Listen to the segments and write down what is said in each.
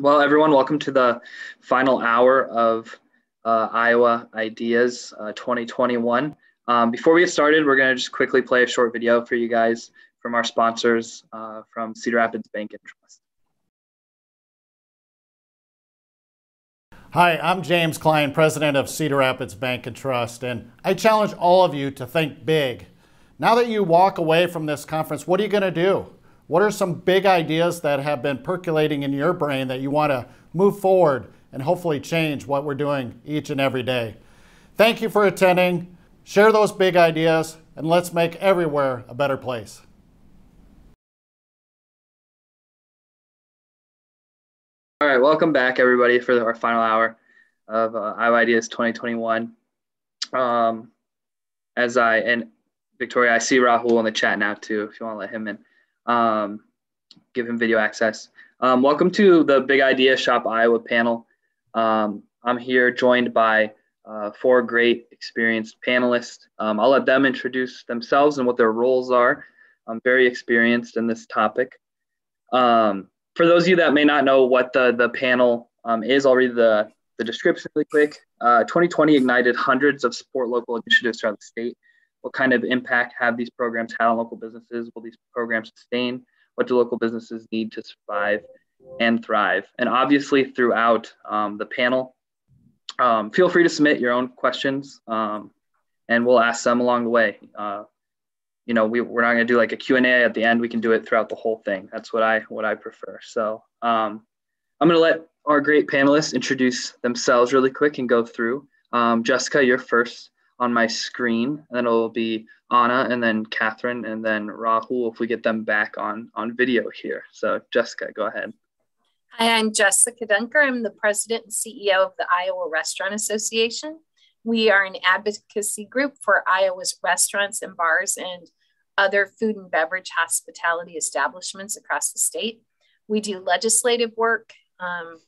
Well, everyone, welcome to the final hour of Iowa Ideas 2021. Before we get started, we're going to just quickly play a short video for you guys from our sponsors from Cedar Rapids Bank and Trust. Hi, I'm James Klein, president of Cedar Rapids Bank and Trust, and I challenge all of you to think big. Now that you walk away from this conference, what are you going to do? What are some big ideas that have been percolating in your brain that you want to move forward and hopefully change what we're doing each and every day? Thank you for attending. Share those big ideas, and let's make everywhere a better place. All right, welcome back, everybody, for our final hour of Iowa Ideas 2021. And Victoria, I see Raghul in the chat now too, if you want to let him in. Give him video access. Welcome to the Big Idea Shop Iowa panel. I'm here joined by four great experienced panelists. I'll let them introduce themselves and what their roles are. I'm very experienced in this topic. For those of you that may not know what the panel is, I'll read the description really quick. 2020 ignited hundreds of support local initiatives throughout the state. What kind of impact have these programs had on local businesses? Will these programs sustain? What do local businesses need to survive and thrive? And obviously throughout the panel, feel free to submit your own questions and we'll ask them along the way. We're not going to do like a Q&A at the end. We can do it throughout the whole thing. That's what I prefer. So I'm going to let our great panelists introduce themselves really quick and go through. Jessica, you're first on my screen, and then it'll be Anna, and then Catherine, and then Raghul if we get them back on video here. So Jessica, go ahead. Hi, I'm Jessica Dunker. I'm the president and CEO of the Iowa Restaurant Association. We are an advocacy group for Iowa's restaurants and bars and other food and beverage hospitality establishments across the state. We do legislative work,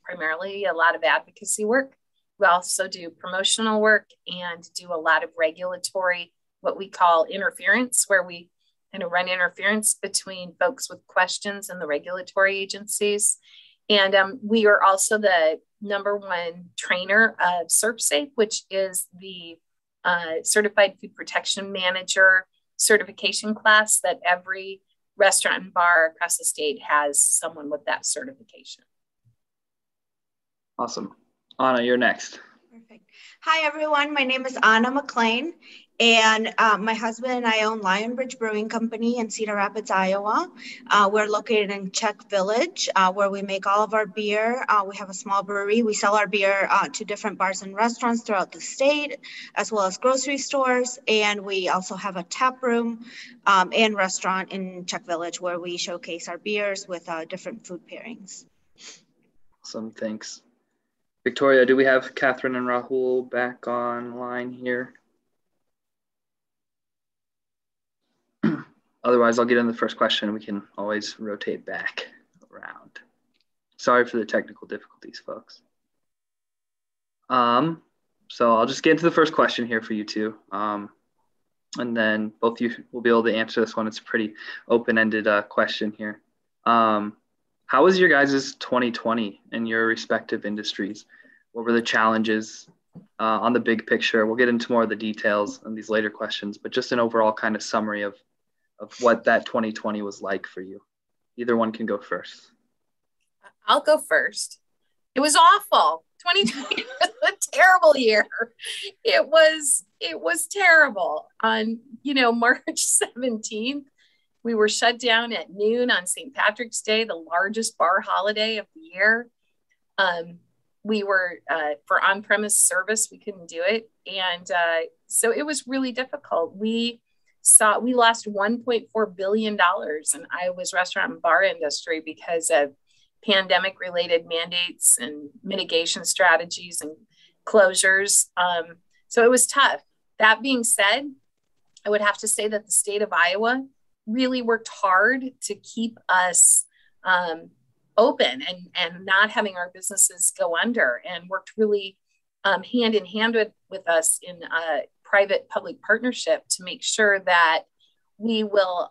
primarily a lot of advocacy work. We also do promotional work and do a lot of regulatory, what we call interference, where we kind of run interference between folks with questions and the regulatory agencies. And we are also the #1 trainer of ServSafe, which is the Certified Food Protection Manager certification class that every restaurant and bar across the state has someone with that certification. Awesome. Anna, you're next. Perfect. Hi, everyone. My name is Anna McClain, and my husband and I own Lionbridge Brewing Company in Cedar Rapids, Iowa. We're located in Czech Village, where we make all of our beer. We have a small brewery. We sell our beer to different bars and restaurants throughout the state, as well as grocery stores. And we also have a tap room and restaurant in Czech Village, where we showcase our beers with different food pairings. Awesome, thanks. Victoria, do we have Catherine and Raghul back online here? Otherwise, I'll get into the first question. We can always rotate back around. Sorry for the technical difficulties, folks. So I'll just get into the first question here for you two. And then both of you will be able to answer this one. It's a pretty open-ended question here. How was your guys' 2020 in your respective industries? What were the challenges on the big picture? We'll get into more of the details in these later questions, but just an overall kind of summary of what that 2020 was like for you. Either one can go first. I'll go first. It was awful. 2020 was a terrible year. It was terrible. On March 17th, we were shut down at noon on St. Patrick's Day, the largest bar holiday of the year. We were, for on-premise service, we couldn't do it. And so it was really difficult. We lost $1.4 billion in Iowa's restaurant and bar industry because of pandemic-related mandates and mitigation strategies and closures. So it was tough. That being said, I would have to say that the state of Iowa really worked hard to keep us open and not having our businesses go under, and worked really hand in hand with us in a private-public partnership to make sure that we were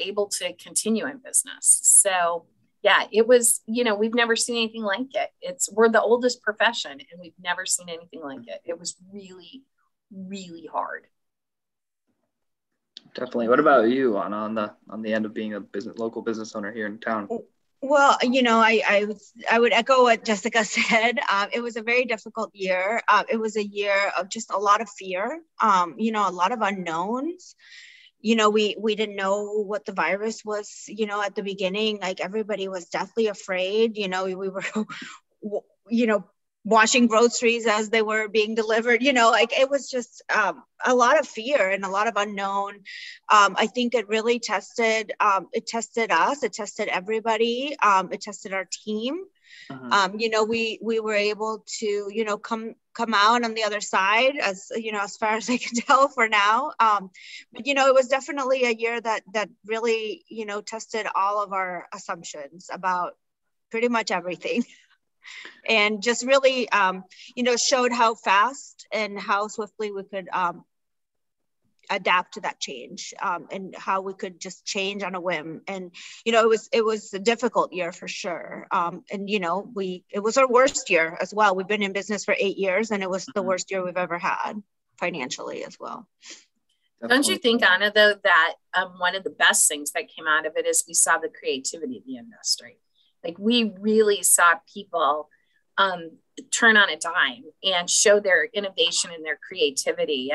able to continue in business. So Yeah, it was, we've never seen anything like it. We're the oldest profession and we've never seen anything like it. It was really, really hard. Definitely. What about you on the end of being a local business owner here in town? Well, I would echo what Jessica said. It was a very difficult year. It was a year of just a lot of fear, a lot of unknowns. We didn't know what the virus was, at the beginning. Like, everybody was deathly afraid. We were, washing groceries as they were being delivered. It was just a lot of fear and a lot of unknown. I think it really tested us, it tested everybody, it tested our team. We were able to, come out on the other side, as far as I can tell for now. But it was definitely a year that really, tested all of our assumptions about pretty much everything. And just really, showed how fast and how swiftly we could adapt to that change, and how we could just change on a whim. And it was a difficult year for sure. And it was our worst year as well. We've been in business for 8 years, and it was the worst year we've ever had financially as well. Don't you think, Anna, though, that one of the best things that came out of it is we saw the creativity of the industry. Like, we really saw people turn on a dime and show their innovation and their creativity.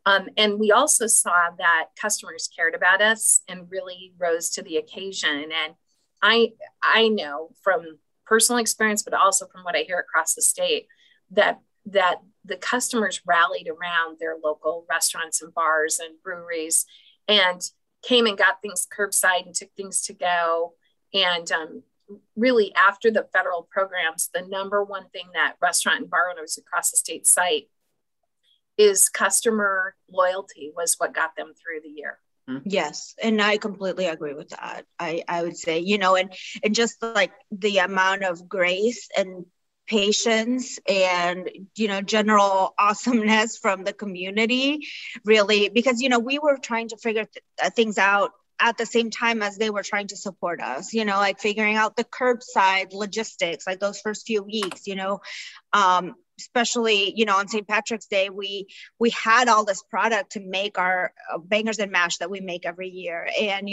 And we also saw that customers cared about us and really rose to the occasion. And I know from personal experience, but also from what I hear across the state, that the customers rallied around their local restaurants and bars and breweries and came and got things curbside and took things to go. And really, after the federal programs, the number one thing that restaurant and bar owners across the state cite is customer loyalty was what got them through the year. Yes. And I completely agree with that. I would say, and just like the amount of grace and patience and, general awesomeness from the community, really, because, we were trying to figure things out at the same time as they were trying to support us, like figuring out the curbside logistics, like those first few weeks, especially, on St. Patrick's Day, we had all this product to make our bangers and mash that we make every year. And,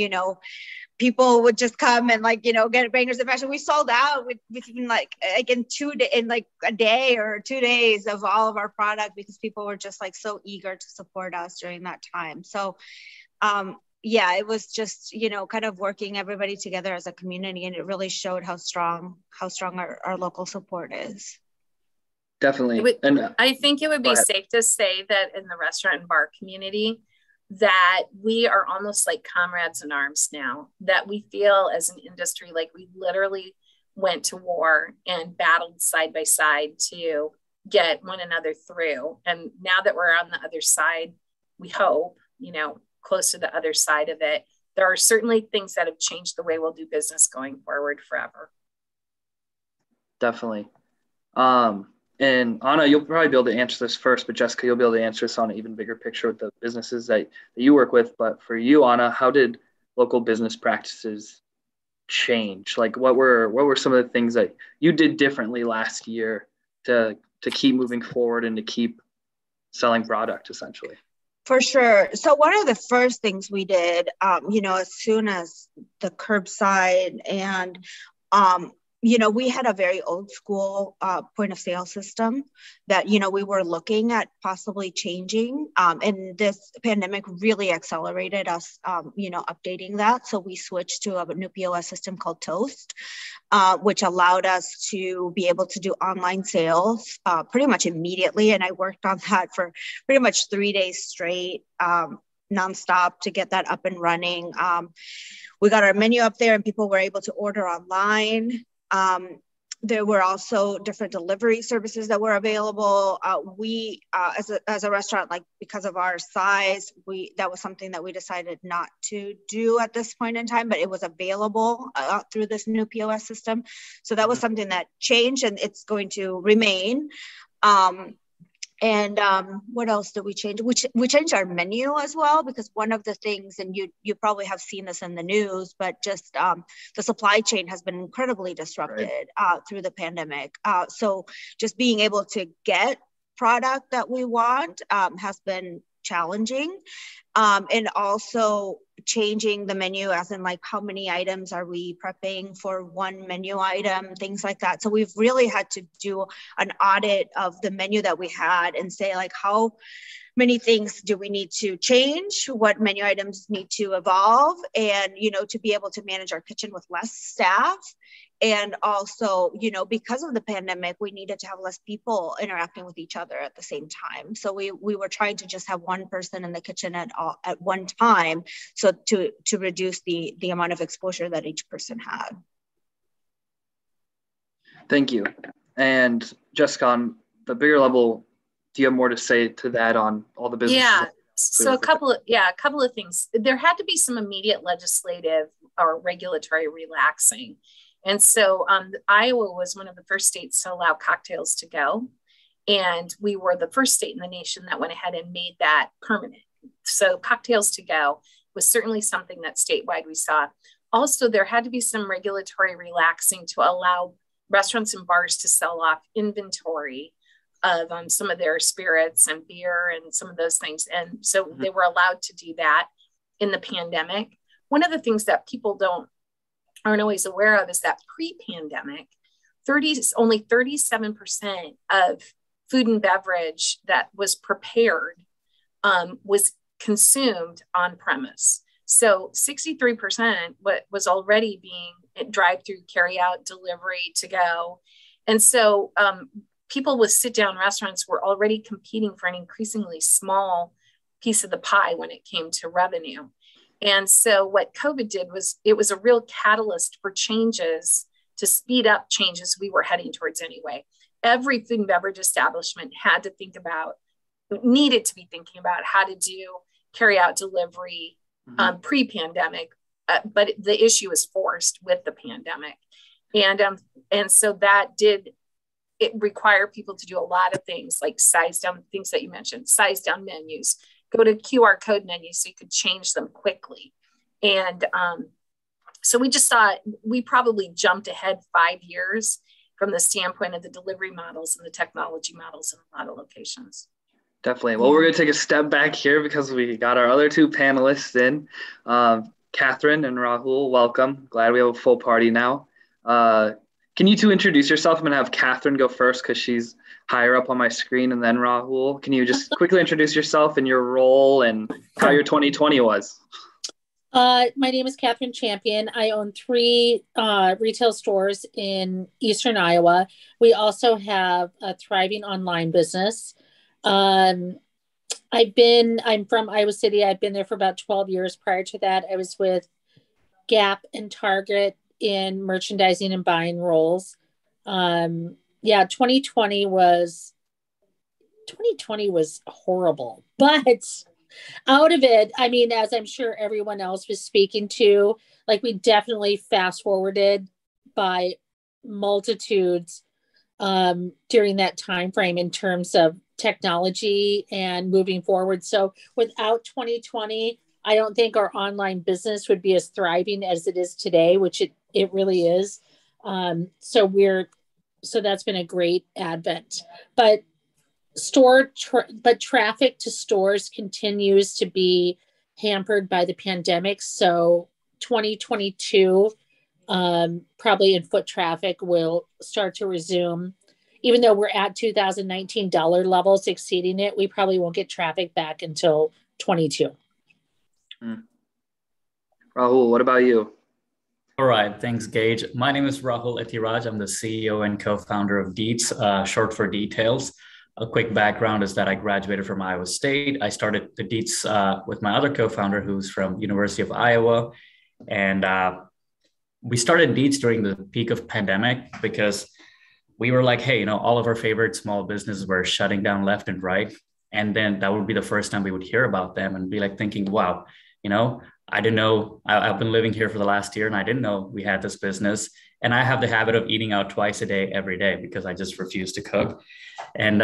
people would just come and get bangers and mash. And we sold out within in a day or 2 days of all of our product, because people were just so eager to support us during that time. So, yeah, it was just, kind of working everybody together as a community, and it really showed how strong our local support is. Definitely. I think it would be safe to say that in the restaurant and bar community, that we are almost like comrades in arms now, that we feel as an industry like we literally went to war and battled side by side to get one another through. And now that we're on the other side, we hope, close to the other side of it, there are certainly things that have changed the way we'll do business going forward forever. Definitely. And Anna, you'll probably be able to answer this first, but Jessica, you'll be able to answer this on an even bigger picture with the businesses that you work with. But for you, Anna, how did local business practices change? Like, what were some of the things that you did differently last year to keep moving forward and to keep selling product, essentially? For sure. So one of the first things we did, as soon as the curbside and, we had a very old school point of sale system that, we were looking at possibly changing. And this pandemic really accelerated us, updating that. So we switched to a new POS system called Toast, which allowed us to be able to do online sales pretty much immediately. And I worked on that for pretty much 3 days straight, nonstop, to get that up and running. We got our menu up there and people were able to order online. There were also different delivery services that were available. We, as a restaurant, because of our size, that was something that we decided not to do at this point in time, but it was available through this new POS system. So that was something that changed, and it's going to remain. And what else did we change? We changed our menu as well, because one of the things, and you probably have seen this in the news, but just the supply chain has been incredibly disrupted through the pandemic. So just being able to get product that we want has been challenging. And also changing the menu, as in like how many items are we prepping for one menu item, things like that. So we've really had to do an audit of the menu that we had and say like, how many things do we need to change? What menu items need to evolve? And, you know, to be able to manage our kitchen with less staff. And also, you know, because of the pandemic, we needed to have less people interacting with each other at the same time. So we were trying to just have one person in the kitchen at one time, so to reduce the amount of exposure that each person had. Thank you. And Jessica, on the bigger level, do you have more to say to that on all the business? Yeah. So a couple of things. There had to be some immediate legislative or regulatory relaxing. And so Iowa was one of the first states to allow cocktails to go. And we were the first state in the nation that went ahead and made that permanent. So cocktails to go was certainly something that statewide we saw. Also, there had to be some regulatory relaxing to allow restaurants and bars to sell off inventory of some of their spirits and beer and some of those things. And so they were allowed to do that in the pandemic. One of the things that people aren't always aware of is that pre-pandemic, only 37% of food and beverage that was prepared was consumed on premise. So 63% was already being drive-through, carry-out, delivery, to go. And so people with sit-down restaurants were already competing for an increasingly small piece of the pie when it came to revenue. And so what COVID did was it was a real catalyst for changes to speed up changes we were heading towards anyway. Every food and beverage establishment needed to be thinking about how to do carry out delivery pre-pandemic, but the issue was forced with the pandemic. And so that did it require people to do a lot of things like size down things that you mentioned, size down menus, go to QR code menus so you could change them quickly. And so we just thought we probably jumped ahead 5 years from the standpoint of the delivery models and the technology models in a lot of locations. Definitely. Well, we're going to take a step back here because we got our other two panelists in. Catherine and Raghul, welcome. Glad we have a full party now. Can you two introduce yourself? I'm going to have Catherine go first because she's higher up on my screen, and then Raghul. Can you just quickly introduce yourself and your role and how your 2020 was? My name is Catherine Champion. I own 3 retail stores in Eastern Iowa. We also have a thriving online business. I'm from Iowa City. I've been there for about 12 years. Prior to that, I was with Gap and Target in merchandising and buying roles. 2020 was horrible, but out of it, I mean, as I'm sure everyone else was speaking to, like, we definitely fast forwarded by multitudes during that time frame in terms of technology and moving forward. So without 2020, I don't think our online business would be as thriving as it is today, which it really is. So that's been a great advent. But traffic to stores continues to be hampered by the pandemic. So 2022, probably in foot traffic will start to resume. Even though we're at 2019 dollar levels, exceeding it, we probably won't get traffic back until 22. Raghul, what about you? All right, thanks, Gage. My name is Raghul Ethiraj. I'm the CEO and co-founder of Deetz, short for Details. A quick background is that I graduated from Iowa State. I started the Deetz with my other co-founder who's from University of Iowa. And we started Deetz during the peak of pandemic because we were like, hey, all of our favorite small businesses were shutting down left and right. And then that would be the first time we would hear about them and be like thinking, wow, I didn't know, I've been living here for the last year and I didn't know we had this business. And I have the habit of eating out twice a day, every day, because I just refuse to cook. And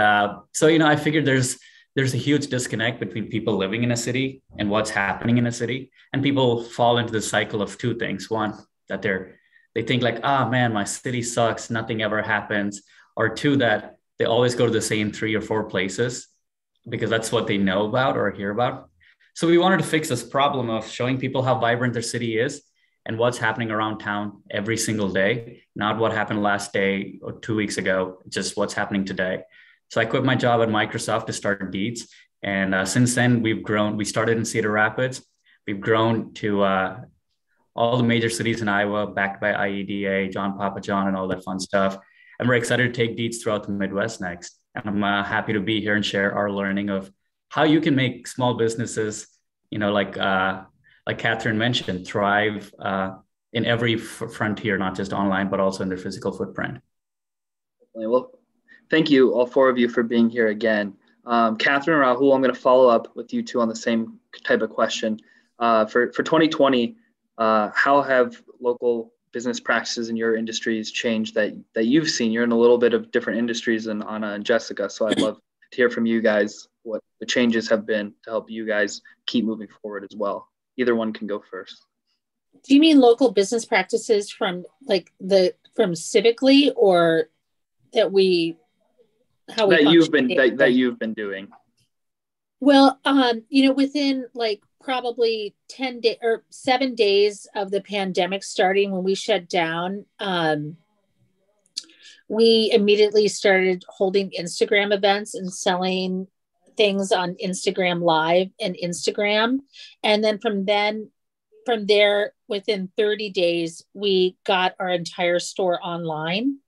so, I figured there's a huge disconnect between people living in a city and what's happening in a city. And people fall into the cycle of two things. One, that they think like, man, my city sucks, nothing ever happens. Or two, that they always go to the same 3 or 4 places because that's what they know about or hear about. So we wanted to fix this problem of showing people how vibrant their city is and what's happening around town every single day, not what happened last day or 2 weeks ago, just what's happening today. So I quit my job at Microsoft to start Deetz. And since then, we've grown. We started in Cedar Rapids. We've grown to all the major cities in Iowa, backed by IEDA, John Papa John, and all that fun stuff. And we're excited to take Deetz throughout the Midwest next. And I'm happy to be here and share our learning of how you can make small businesses, like Cathine mentioned, thrive in every frontier, not just online, but also in their physical footprint. Well, thank you, all 4 of you, for being here again. Cathine and Raghul, I'm going to follow up with you two on the same type of question. For 2020, how have local business practices in your industries changed that you've seen? You're in a little bit of different industries than Anna and Jessica, so I'd love to hear from you guys what the changes have been to help you guys keep moving forward as well. Either one can go first. Do you mean local business practices from civically, or that you've been doing? Well, within probably 10 days or 7 days of the pandemic starting, when we shut down, we immediately started holding Instagram events and selling things on Instagram Live and Instagram. And then from there, within 30 days, we got our entire store online.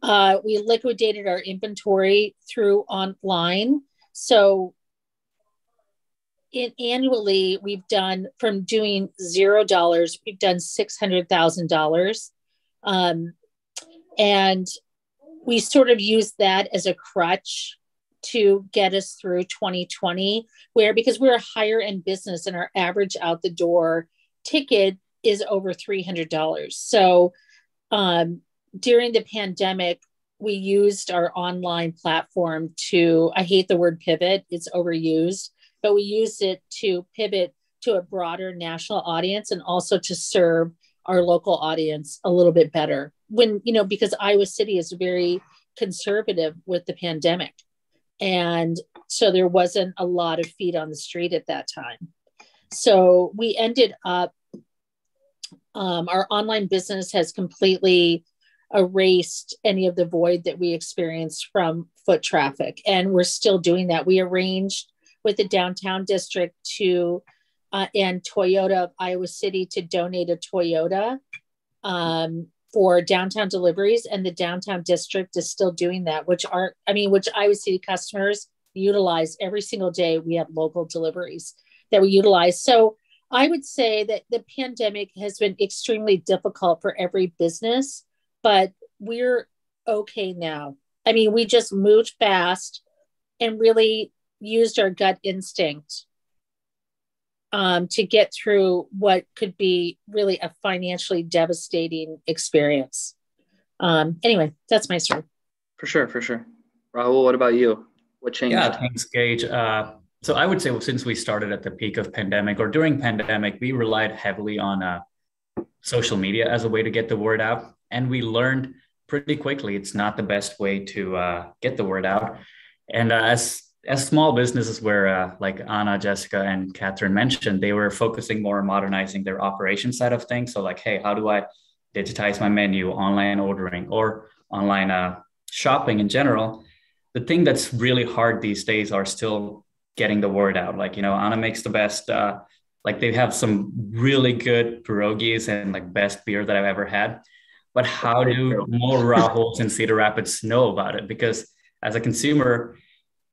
We liquidated our inventory through online. So annually, we've done, from doing $0, we've done $600,000. And we sort of used that as a crutch to get us through 2020, because we're a higher end business and our average out the door ticket is over $300. So during the pandemic, we used our online platform to, I hate the word pivot, it's overused, but we used it to pivot to a broader national audience and also to serve our local audience a little bit better. Because Iowa City is very conservative with the pandemic. And so there wasn't a lot of feet on the street at that time. So we ended up, our online business has completely erased any of the void that we experienced from foot traffic. And we're still doing that. We arranged with the downtown district and Toyota of Iowa City to donate a Toyota for downtown deliveries. And the downtown district is still doing that, which Iowa City customers utilize every single day. We have local deliveries that we utilize. So I would say that the pandemic has been extremely difficult for every business, but we're okay now. We just moved fast and really used our gut instinct to get through what could be really a financially devastating experience. Anyway, that's my story. For sure. Raghul, what about you? What changed? Yeah, thanks, Gage. So I would say since we started at the peak of pandemic or during pandemic, we relied heavily on social media as a way to get the word out. And we learned pretty quickly it's not the best way to get the word out. And as small businesses where like Anna, Jessica, and Cathine mentioned, they were focusing more on modernizing their operation side of things. So like, hey, how do I digitize my menu, online ordering, or online shopping in general? The thing that's really hard these days are still getting the word out. Like, Anna makes the best, they have some really good pierogies and best beer that I've ever had. But how do more Rahul's in Cedar Rapids know about it? Because as a consumer,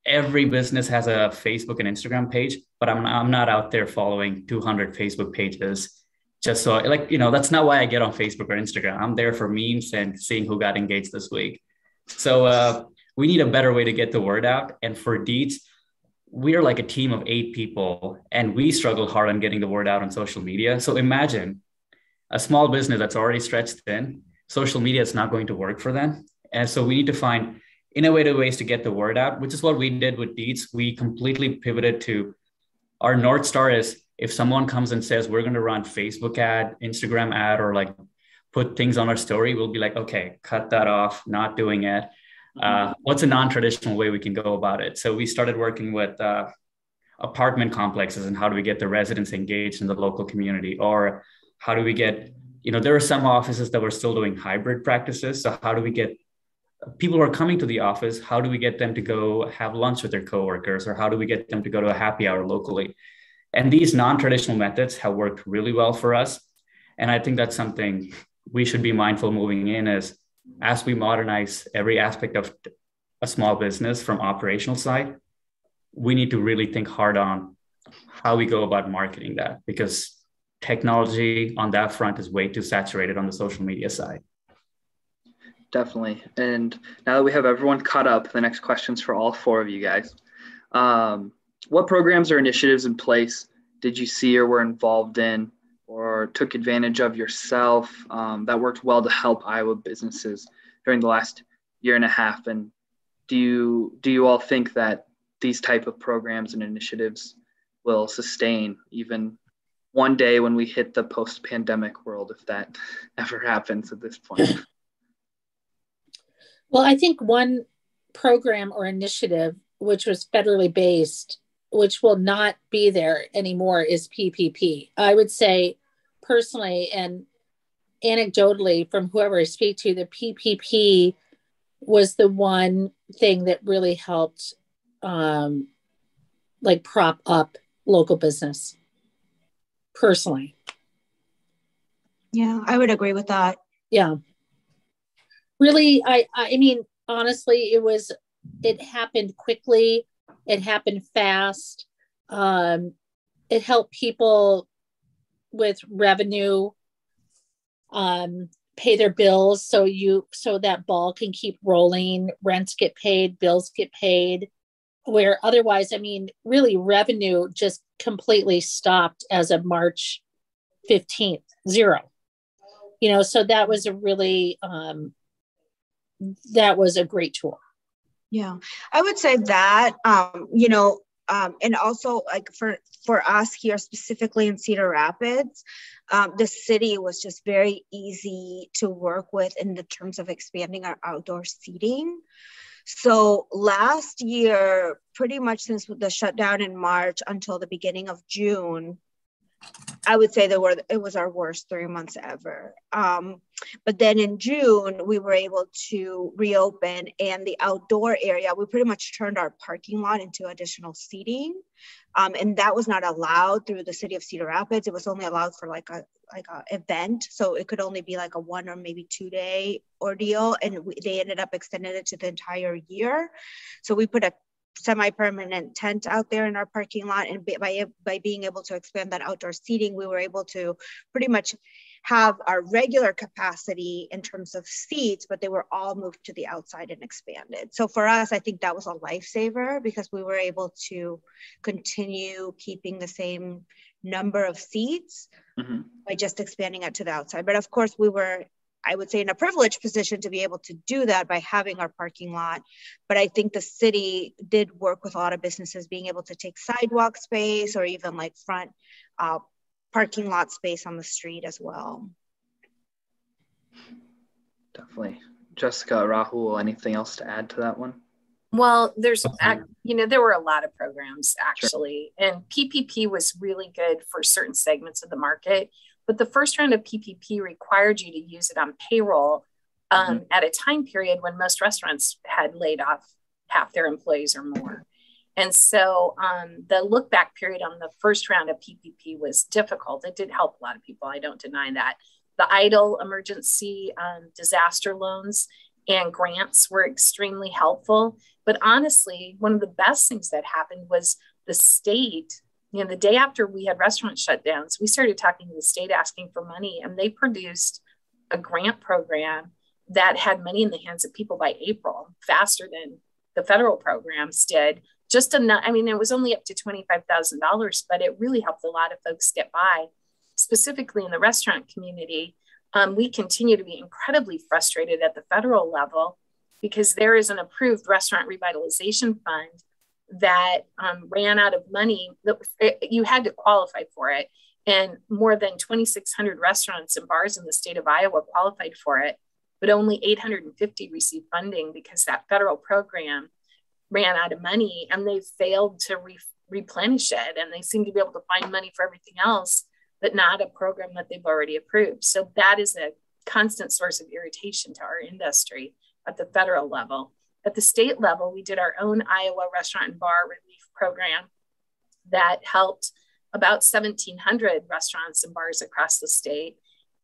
every business has a Facebook and Instagram page, but I'm not out there following 200 Facebook pages. Just so that's not why I get on Facebook or Instagram. I'm there for memes and seeing who got engaged this week. So we need a better way to get the word out. And for Deetz, we are like a team of 8 people and we struggle hard on getting the word out on social media. So imagine a small business that's already stretched thin. social media is not going to work for them. And so we need to find innovative ways to get the word out, which is what we did with Deetz. We completely pivoted to our North Star is if someone comes and says, we're going to run Facebook ad, Instagram ad, or like put things on our story, we'll be like, okay, cut that off, not doing it. What's a non-traditional way we can go about it? So we started working with apartment complexes and how do we get the residents engaged in the local community? Or how do we get, there are some offices that were still doing hybrid practices. So how do we get people who are coming to the office, how do we get them to go have lunch with their coworkers? Or how do we get them to go to a happy hour locally? And these non-traditional methods have worked really well for us. And I think that's something we should be mindful moving in as we modernize every aspect of a small business from operational side, we need to really think hard on how we go about marketing that, because technology on that front is way too saturated on the social media side. Definitely. And now that we have everyone caught up, the next question's for all four of you guys. What programs or initiatives in place did you see or were involved in or took advantage of yourself that worked well to help Iowa businesses during the last year and a half? And do you all think that these type of programs and initiatives will sustain even one day when we hit the post-pandemic world, if that ever happens at this point? Well, I think one program or initiative, which was federally based, which will not be there anymore, is PPP. I would say personally and anecdotally from whoever I speak to, the PPP was the one thing that really helped prop up local business personally. Yeah, I would agree with that. Yeah. Really, I mean, honestly, it happened quickly. It happened fast. It helped people with revenue pay their bills so that ball can keep rolling. Rents get paid, bills get paid. Where otherwise, I mean, really revenue just completely stopped as of March 15th, zero. So that was that was a great tool. Yeah, I would say that, and also like for us here specifically in Cedar Rapids, the city was just very easy to work with in the terms of expanding our outdoor seating. So last year, pretty much since the shutdown in March until the beginning of June, I would say it was our worst 3 months ever. But then in June, we were able to reopen, and the outdoor area, we pretty much turned our parking lot into additional seating. And that was not allowed through the city of Cedar Rapids. It was only allowed for like a event. So it could only be like a 1 or maybe 2 day ordeal. And they ended up extending it to the entire year. So we put a semi-permanent tent out there in our parking lot, and by being able to expand that outdoor seating, we were able to pretty much have our regular capacity in terms of seats, but they were all moved to the outside and expanded. So for us, I think that was a lifesaver because we were able to continue keeping the same number of seats by just expanding it to the outside. But of course, we were, I would say, in a privileged position to be able to do that by having our parking lot. But I think the city did work with a lot of businesses being able to take sidewalk space or even like front parking lot space on the street as well. Definitely. Jessica, Raghul, anything else to add to that one? Well, there were a lot of programs actually, sure. And PPP was really good for certain segments of the market. But the first round of PPP required you to use it on payroll at a time period when most restaurants had laid off half their employees or more. And so the look back period on the first round of PPP was difficult. It did help a lot of people. I don't deny that. The EIDL emergency disaster loans and grants were extremely helpful. But honestly, one of the best things that happened was the state. The day after we had restaurant shutdowns, we started talking to the state asking for money, and they produced a grant program that had money in the hands of people by April, faster than the federal programs did. It was only up to $25,000, but it really helped a lot of folks get by, specifically in the restaurant community. We continue to be incredibly frustrated at the federal level because there is an approved restaurant revitalization fund that ran out of money. You had to qualify for it. And more than 2,600 restaurants and bars in the state of Iowa qualified for it, but only 850 received funding because that federal program ran out of money and they failed to replenish it. And they seem to be able to find money for everything else, but not a program that they've already approved. So that is a constant source of irritation to our industry at the federal level. At the state level, we did our own Iowa Restaurant and Bar Relief Program that helped about 1,700 restaurants and bars across the state.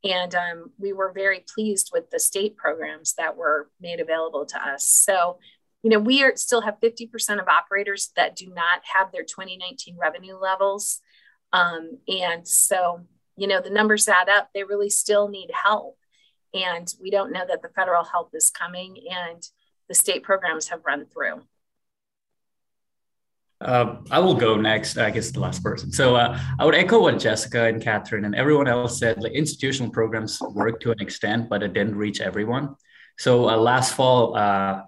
And we were very pleased with the state programs that were made available to us. So, we still have 50% of operators that do not have their 2019 revenue levels. And so, the numbers add up. They really still need help. And we don't know that the federal help is coming and the state programs have run through. I will go next, I guess the last person. So I would echo what Jessica and Catherine and everyone else said. Like, institutional programs work to an extent, but it didn't reach everyone. So last fall,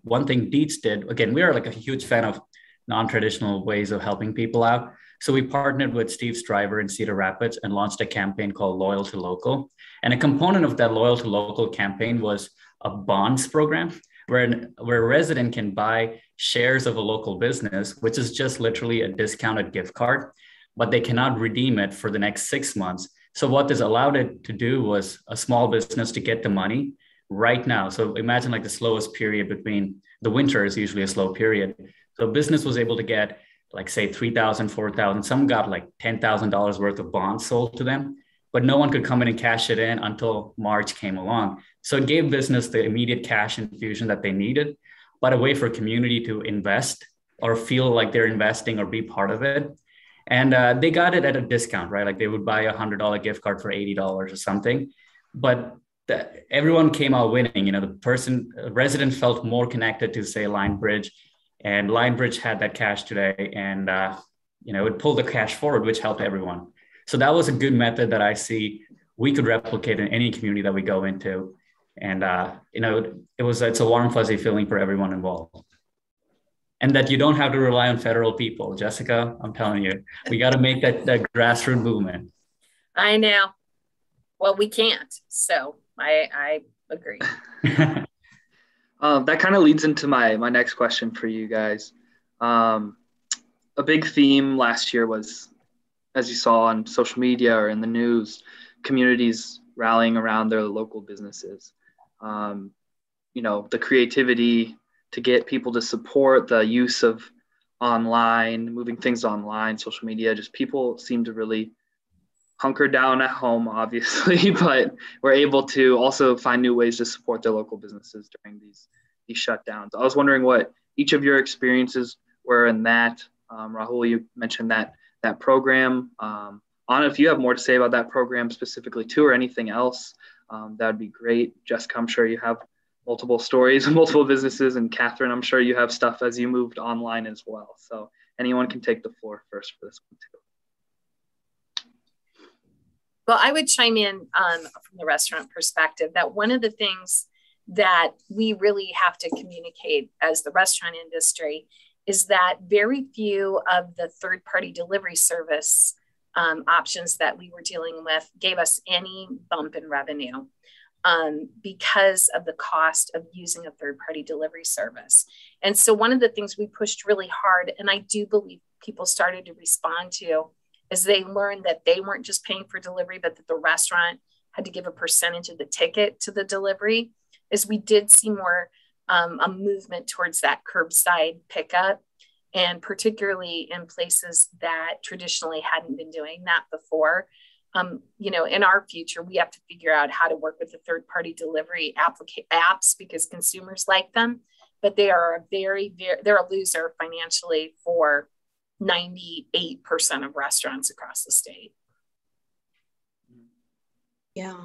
one thing Deetz did, again, we are like a huge fan of non-traditional ways of helping people out. So we partnered with Steve's Driver in Cedar Rapids and launched a campaign called Loyal to Local. And a component of that Loyal to Local campaign was a bonds program where a resident can buy shares of a local business, which is just literally a discounted gift card, but they cannot redeem it for the next 6 months. So what this allowed it to do was a small business to get the money right now. So imagine like the slowest period between the winter is usually a slow period. So business was able to get like say 3,000, 4,000, some got like $10,000 worth of bonds sold to them, but no one could come in and cash it in until March came along. So it gave business the immediate cash infusion that they needed, but a way for community to invest or feel like they're investing or be part of it. And they got it at a discount, right? Like they would buy a $100 gift card for $80 or something, but everyone came out winning. The resident felt more connected to say Linebridge, and Linebridge had that cash today, and it pulled the cash forward, which helped everyone. So that was a good method that I see we could replicate in any community that we go into. And, it's a warm, fuzzy feeling for everyone involved. And that you don't have to rely on federal people. Jessica, I'm telling you, we got to make that grassroots movement. I know. Well, we can't. So I agree. That kind of leads into my next question for you guys. A big theme last year was, as you saw on social media or in the news, communities rallying around their local businesses. The creativity to get people to support the use of online, moving things online, social media, just people seem to really hunker down at home, obviously, but we're able to also find new ways to support their local businesses during these shutdowns. I was wondering what each of your experiences were in that. Raghul, you mentioned that program. Anna, if you have more to say about that program specifically too, or anything else, that would be great. Jessica, I'm sure you have multiple stories, multiple businesses, and Catherine, I'm sure you have stuff as you moved online as well. So anyone can take the floor first for this one too. Well, I would chime in from the restaurant perspective that one of the things that we really have to communicate as the restaurant industry is that very few of the third-party delivery service options that we were dealing with gave us any bump in revenue because of the cost of using a third-party delivery service. And so one of the things we pushed really hard, and I do believe people started to respond to, is they learned that they weren't just paying for delivery, but that the restaurant had to give a percentage of the ticket to the delivery, is we did see more a movement towards that curbside pickup, and particularly in places that traditionally hadn't been doing that before. In our future, we have to figure out how to work with the third-party delivery apps because consumers like them, but they are they're a loser financially for 98% of restaurants across the state. Yeah,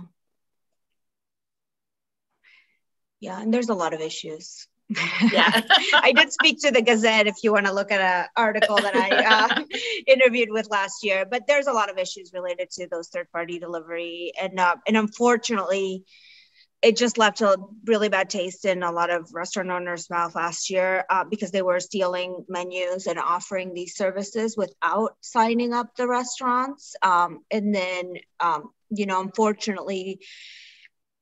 and there's a lot of issues Yeah. I did speak to the Gazette if you want to look at an article that I interviewed with last year, but there's a lot of issues related to those third-party delivery. And unfortunately, it just left a really bad taste in a lot of restaurant owners' mouth last year because they were stealing menus and offering these services without signing up the restaurants. And then, unfortunately,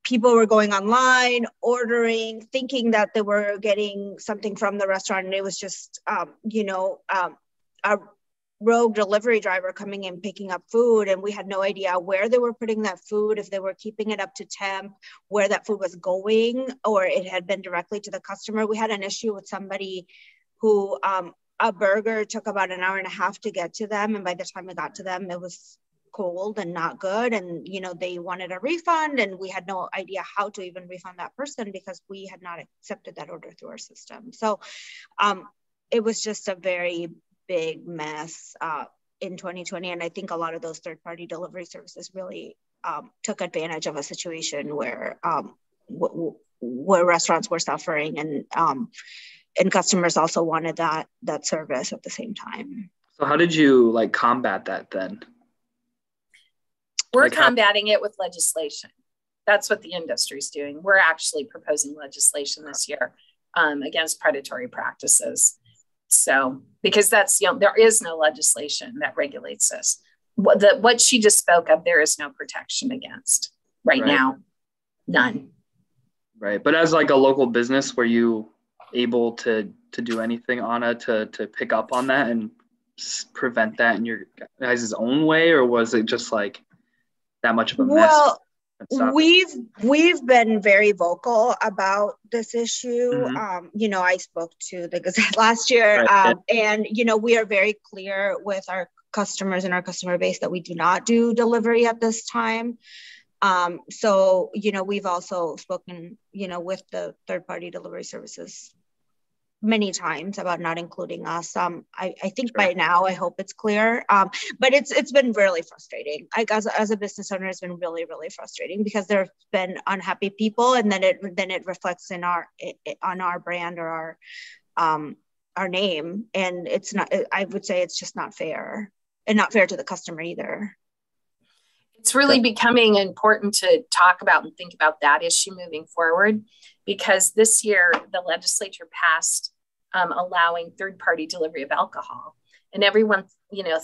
people were going online, ordering, thinking that they were getting something from the restaurant. And it was just, a rogue delivery driver coming in, picking up food. And we had no idea where they were putting that food, if they were keeping it up to temp, where that food was going, or it had been directly to the customer. We had an issue with somebody who a burger took about an hour and a half to get to them. And by the time it got to them, it was cold and not good. And, they wanted a refund, and we had no idea how to even refund that person because we had not accepted that order through our system. So it was just a very big mess in 2020. And I think a lot of those third-party delivery services really took advantage of a situation where restaurants were suffering, and customers also wanted that service at the same time. So how did you combat that then? We're combating it with legislation. That's what the industry's doing. We're actually proposing legislation this year against predatory practices. So, because there is no legislation that regulates this. What she just spoke of, there is no protection against right now. None. Right. But as a local business, were you able to do anything, Anna, to pick up on that and prevent that in your guys' own way? Or was it just that much of a mess? Well, we've been very vocal about this issue. Mm-hmm. I spoke to the Gazette last year, right. And we are very clear with our customers and our customer base that we do not do delivery at this time. So we've also spoken with the third-party delivery services many times about not including us. I think sure. By now, I hope it's clear. But it's been really frustrating. As a business owner, it's been really, really frustrating because there have been unhappy people, and then it reflects on our brand or our name. And it's not. I would say it's just not fair, and not fair to the customer either. It's really becoming important to talk about and think about that issue moving forward, because this year the legislature passed allowing third-party delivery of alcohol, and everyone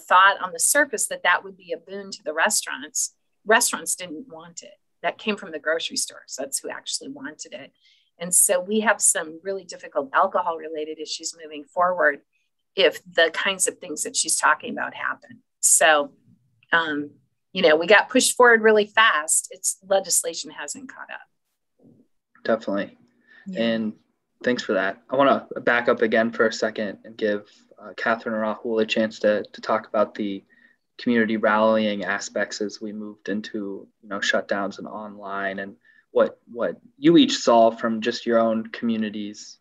thought on the surface that would be a boon to the restaurants. Restaurants didn't want it. That came from the grocery stores. That's who actually wanted it. And so we have some really difficult alcohol-related issues moving forward if the kinds of things that she's talking about happen. So we got pushed forward really fast. Legislation hasn't caught up. Definitely. Yeah. And thanks for that. I want to back up again for a second and give Cathine and Raghul a chance to talk about the community rallying aspects as we moved into shutdowns and online, and what you each saw from just your own communities,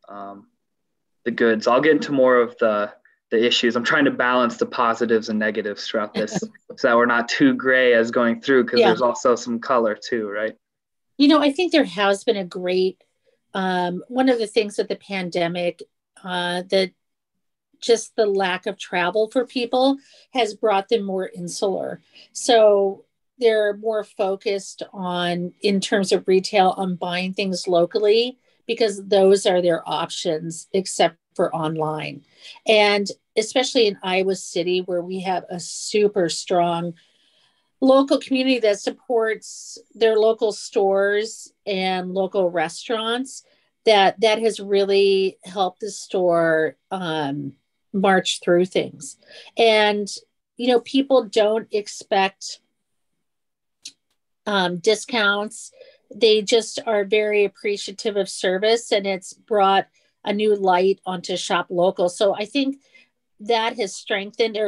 the goods. I'll get into more of the issues. I'm trying to balance the positives and negatives throughout this so that we're not too gray as going through, because there's also some color too, right? I think there has been a great, one of the things with the pandemic, that just the lack of travel for people has brought them more insular. So they're more focused on, in terms of retail, on buying things locally, because those are their options, except for online. And especially in Iowa City, where we have a super strong local community that supports their local stores and local restaurants, that has really helped the store march through things. And people don't expect discounts. They just are very appreciative of service, and it's brought a new light onto shop local. So I think that has strengthened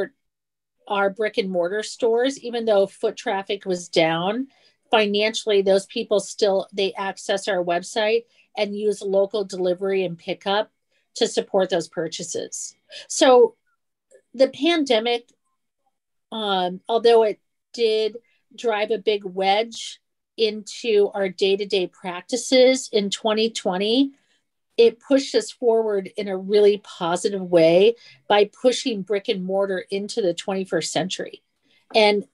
our brick and mortar stores. Even though foot traffic was down, financially, those people they access our website and use local delivery and pickup to support those purchases. So the pandemic, although it did drive a big wedge into our day-to-day practices in 2020, it pushed us forward in a really positive way by pushing brick and mortar into the 21st century. And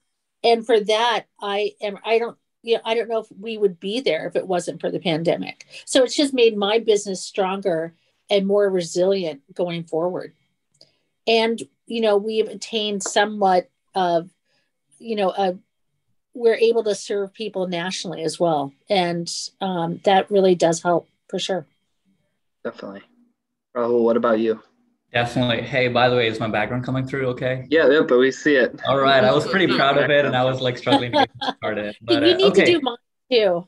for that, I don't know if we would be there if it wasn't for the pandemic. So it's just made my business stronger and more resilient going forward. And, we've attained somewhat of, we're able to serve people nationally as well. And that really does help for sure. Definitely. Raghul, what about you? Definitely. Hey, by the way, is my background coming through okay? Yeah, but we see it. All right. I was pretty proud of it, and I was like struggling to get started. But you need to do mine too.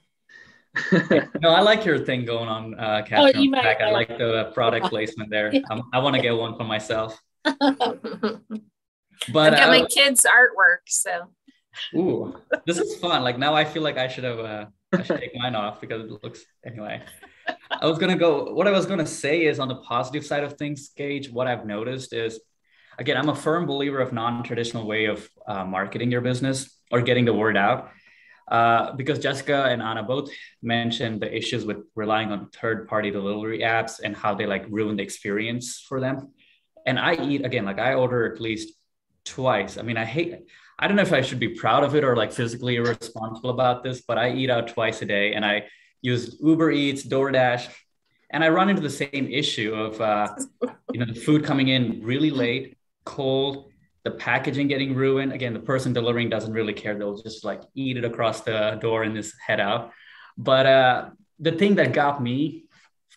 No, I like your thing going on, Catherine. I like the product placement there. Yeah. I want to get one for myself. But But I've got my kids' artwork, so. Ooh, this is fun. Like now I feel like I should take mine off because it looks, anyway. What I was gonna say is on the positive side of things, Gage, what I've noticed is, again, I'm a firm believer of non-traditional way of marketing your business or getting the word out. Because Jessica and Anna both mentioned the issues with relying on third-party delivery apps and how they like ruin the experience for them. And I order at least twice. I mean, I don't know if I should be proud of it or like physically irresponsible about this, but I eat out twice a day and I use Uber Eats, DoorDash, and I run into the same issue of, the food coming in really late, cold, the packaging getting ruined. Again, the person delivering doesn't really care. They'll just like eat it across the door and just head out. But the thing that got me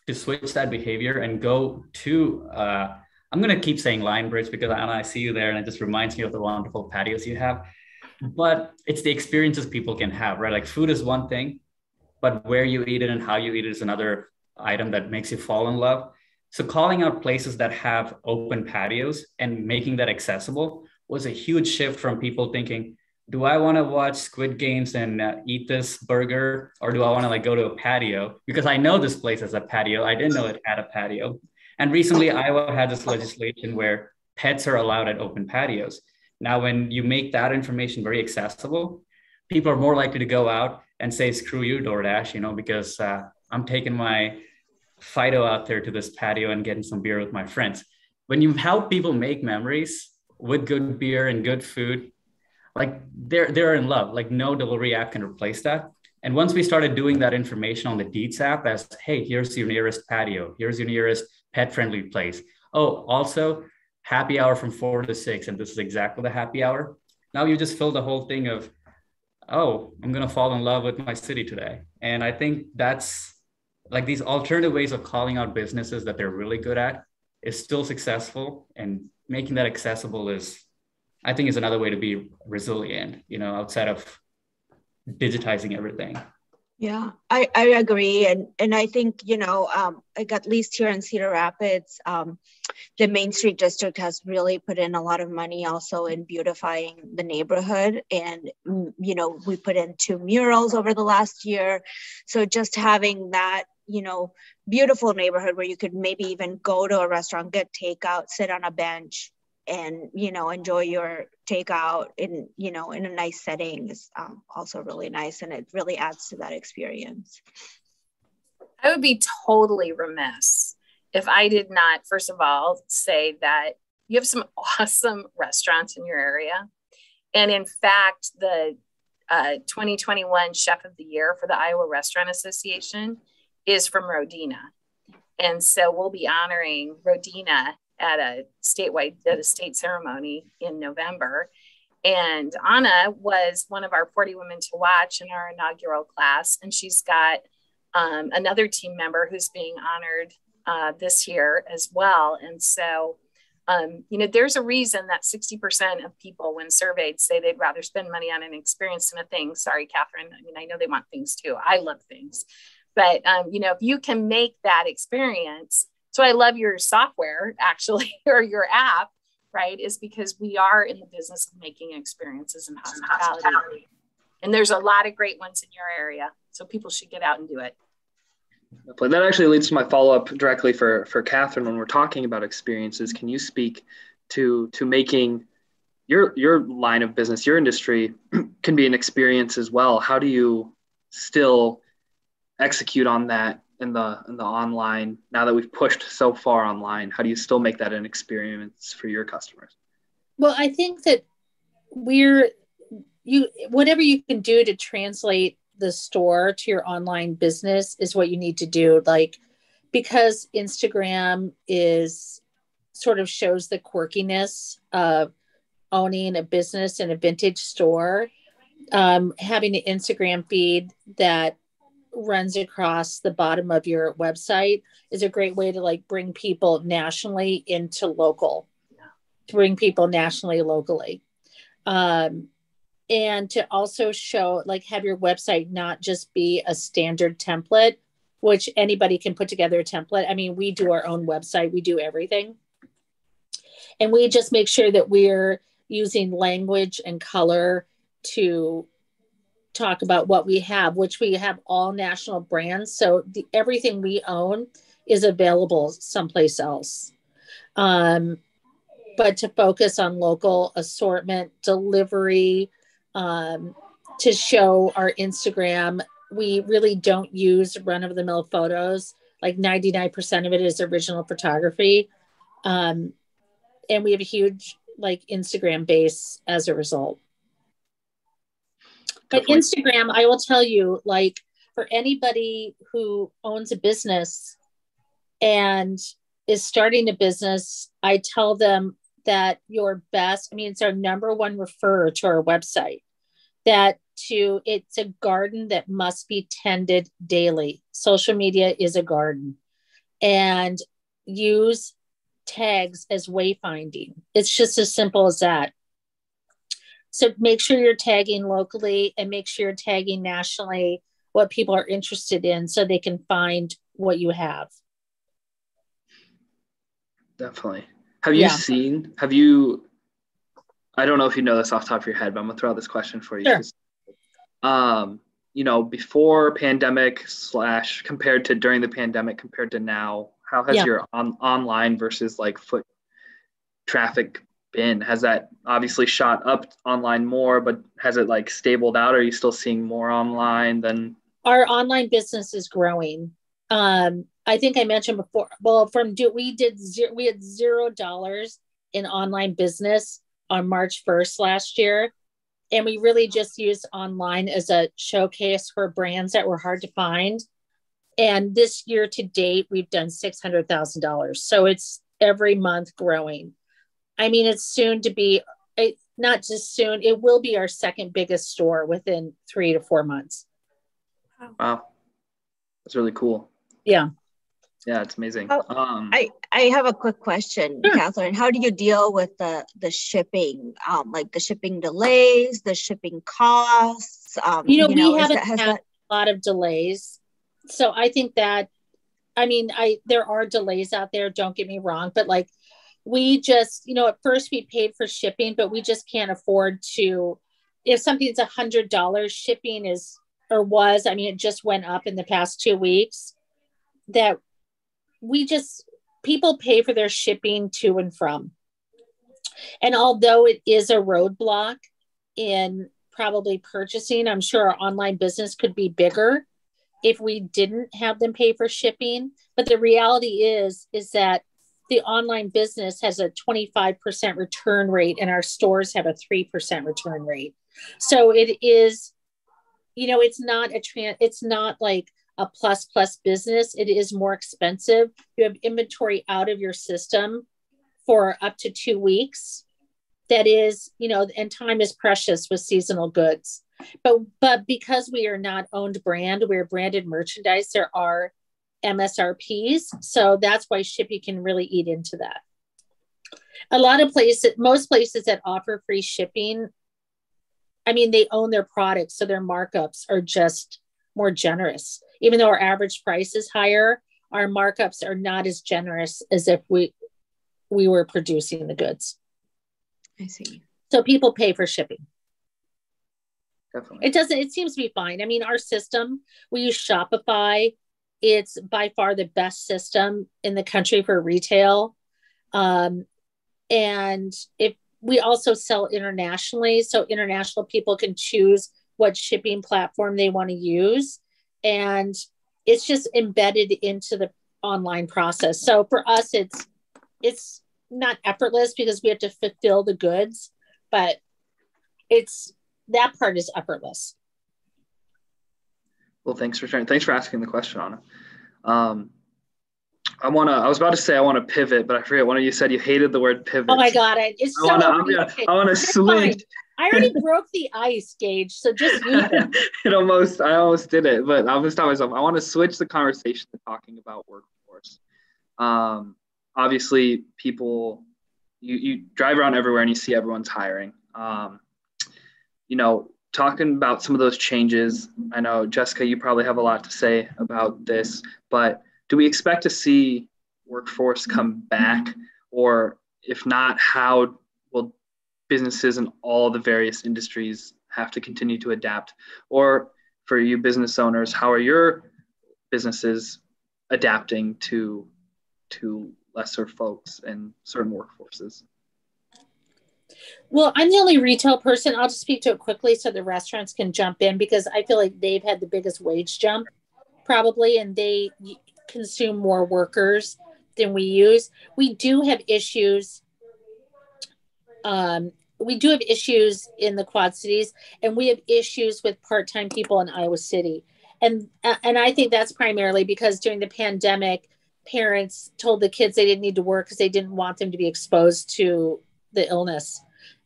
to switch that behavior and go to, I'm going to keep saying Lion Bridge because I see you there and it just reminds me of the wonderful patios you have. But it's the experiences people can have, right? Like food is one thing, but where you eat it and how you eat it is another item that makes you fall in love. So calling out places that have open patios and making that accessible was a huge shift from people thinking, do I want to watch Squid Games and eat this burger? Or do I want to like go to a patio? Because I know this place has a patio. I didn't know it had a patio. And recently Iowa had this legislation where pets are allowed at open patios. Now, when you make that information very accessible, people are more likely to go out and say, screw you, DoorDash, because I'm taking my Fido out there to this patio and getting some beer with my friends. When you help people make memories with good beer and good food, like they're in love. Like no delivery app can replace that. And once we started doing that information on the Deetz app as, hey, here's your nearest patio, here's your nearest pet-friendly place. Oh, also happy hour from 4 to 6, and this is exactly the happy hour. Now you just fill the whole thing of, oh, I'm gonna fall in love with my city today. And I think that's like these alternative ways of calling out businesses that they're really good at is still successful, and making that accessible is another way to be resilient, outside of digitizing everything. Yeah, I agree. And I think, like at least here in Cedar Rapids, the Main Street District has really put in a lot of money also in beautifying the neighborhood. And, we put in 2 murals over the last year. So just having that, beautiful neighborhood where you could maybe even go to a restaurant, get takeout, sit on a bench and, enjoy your takeout in a nice setting is also really nice. And it really adds to that experience. I would be totally remiss if I did not, first of all, say that you have some awesome restaurants in your area. And in fact, the 2021 Chef of the Year for the Iowa Restaurant Association is from Rodina. And so we'll be honoring Rodina at a state ceremony in November. And Anna was one of our 40 women to watch in our inaugural class. And she's got another team member who's being honored this year as well. And so, there's a reason that 60% of people when surveyed say they'd rather spend money on an experience than a thing. Sorry, Catherine. I mean, I know they want things too. I love things. But, if you can make that experience, so I love your software actually, or your app, right, is because we are in the business of making experiences in hospitality. And there's a lot of great ones in your area. So people should get out and do it. That actually leads to my follow-up directly for Catherine. When we're talking about experiences, can you speak to making your line of business, your industry can be an experience as well? How do you still execute on that in the online, now that we've pushed so far online, how do you still make that an experience for your customers? Well, I think that whatever you can do to translate the store to your online business is what you need to do. Like, because Instagram is sort of shows the quirkiness of owning a business in a vintage store, having an Instagram feed that runs across the bottom of your website is a great way to like bring people nationally into local, to bring people nationally locally. And to also show, like, have your website not just be a standard template, which anybody can put together a template. I mean, we do our own website, we do everything. And we just make sure that we're using language and color to talk about what we have, which we have all national brands. So everything we own is available someplace else. But to focus on local assortment, delivery, to show our Instagram, we really don't use run-of-the-mill photos. Like 99% of it is original photography. And we have a huge like Instagram base as a result. But Instagram, I will tell you, like, for anybody who owns a business and is starting a business, I tell them that your best, I mean, it's our number one referrer to our website, it's a garden that must be tended daily. Social media is a garden, and use tags as wayfinding. It's just as simple as that. So make sure you're tagging locally and make sure you're tagging nationally what people are interested in so they can find what you have. Definitely. Have you, I don't know if you know this off the top of your head, but I'm gonna throw out this question for you. Sure. Before pandemic / compared to during the pandemic compared to now, how has your online versus like foot traffic been? Has that obviously shot up online more, but has it like stabled out? Are you still seeing more online than? Our online business is growing. I think I mentioned before, well, we had $0 in online business on March 1st last year. And we really just used online as a showcase for brands that were hard to find. And this year to date, we've done $600,000. So it's every month growing. I mean, it's soon to be, not just soon, it will be our second biggest store within 3 to 4 months. Wow. That's really cool. Yeah. Yeah, it's amazing. I have a quick question, Sure. Catherine. How do you deal with the shipping, like the shipping delays, the shipping costs? We haven't had a lot of delays. So I think that, there are delays out there, don't get me wrong, but like we just, at first we paid for shipping, but we just can't afford to, if something's $100, shipping it just went up in the past 2 weeks, that people pay for their shipping to and from. And although it is a roadblock in probably purchasing, I'm sure our online business could be bigger if we didn't have them pay for shipping. But the reality is that the online business has a 25% return rate and our stores have a 3% return rate. So it is, it's not like a plus business. It is more expensive. You have inventory out of your system for up to 2 weeks. That is, and time is precious with seasonal goods. But because we are not owned brand, we're branded merchandise, there are MSRPs. So that's why shipping can really eat into that. Most places that offer free shipping, they own their products, so their markups are just more generous. Even though our average price is higher, our markups are not as generous as if we were producing the goods. I see. So people pay for shipping. Definitely. It seems to be fine. Our system, we use Shopify. It's by far the best system in the country for retail. And if we also sell internationally, so international people can choose what shipping platform they want to use. And it's just embedded into the online process. So for us, it's not effortless because we have to fulfill the goods, but that part is effortless. Well, thanks for sharing. Thanks for asking the question, Anna. I was about to say I want to pivot, but I forget. One of you said you hated the word pivot. Oh my God. It's so I want to switch. I already broke the ice, Gage. So just use it. I almost did it, but I'm just telling myself I want to switch the conversation to talking about workforce. Obviously, people, you drive around everywhere and you see everyone's hiring. Talking about some of those changes. I know, Jessica, you probably have a lot to say about this, but do we expect to see workforce come back? Or if not, how will businesses in all the various industries have to continue to adapt? Or for you business owners, how are your businesses adapting to lesser folks and certain workforces? Well, I'm the only retail person. I'll just speak to it quickly so the restaurants can jump in, because I feel like they've had the biggest wage jump probably, and they consume more workers than we use. We do have issues. We do have issues in the Quad Cities, and we have issues with part-time people in Iowa City. And I think that's primarily because during the pandemic, parents told the kids they didn't need to work because they didn't want them to be exposed to the illness.